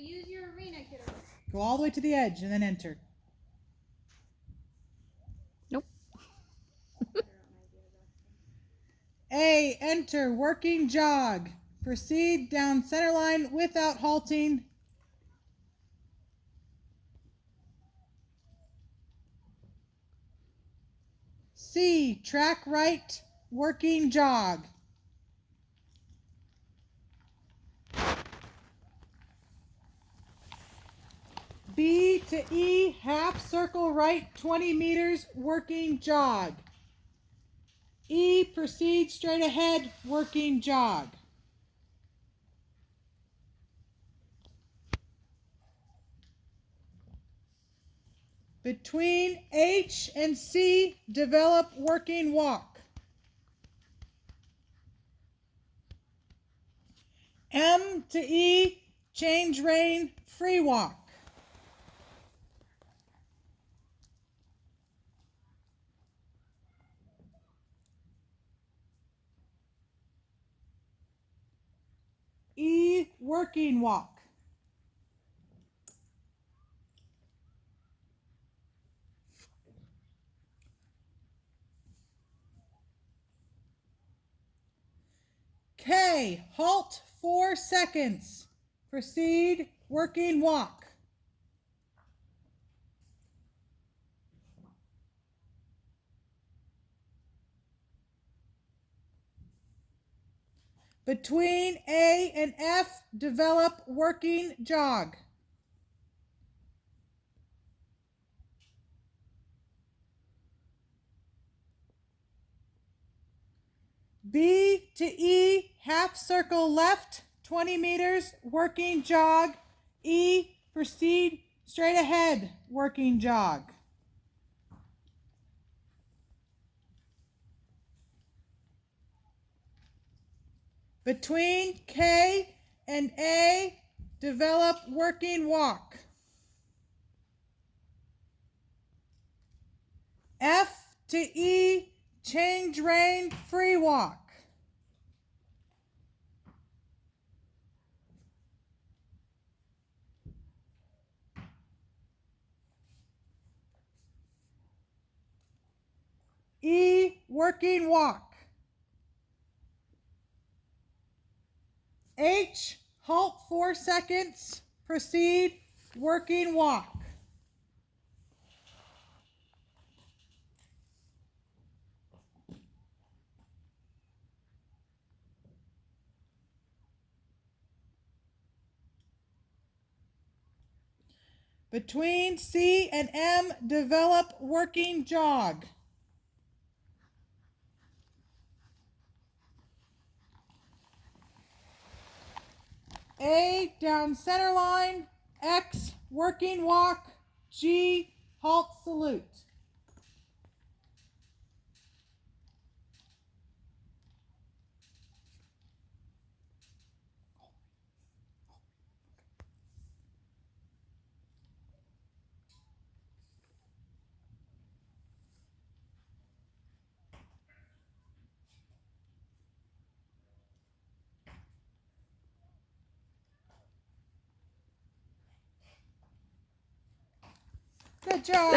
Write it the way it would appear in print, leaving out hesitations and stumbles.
use your arena, kiddo. Go all the way to the edge and then enter. Nope. A, enter, working jog. Proceed down center line without halting. C, track right, working jog. B to E, half circle right, 20 meters, working jog. E, proceed straight ahead, working jog. Between H and C, develop working walk. M to E, change rein, free walk. E, working walk. K, halt 4 seconds. Proceed, working walk. Between A and F, develop working jog. B to E, half circle left, 20 meters, working jog. E, proceed straight ahead, working jog. Between K and A, develop working walk. F to E, change rein, free walk. E, working walk. H, halt 4 seconds, proceed, working walk. Between C and M, develop working jog. A, down center line. X, working walk. G, halt salute. Good job.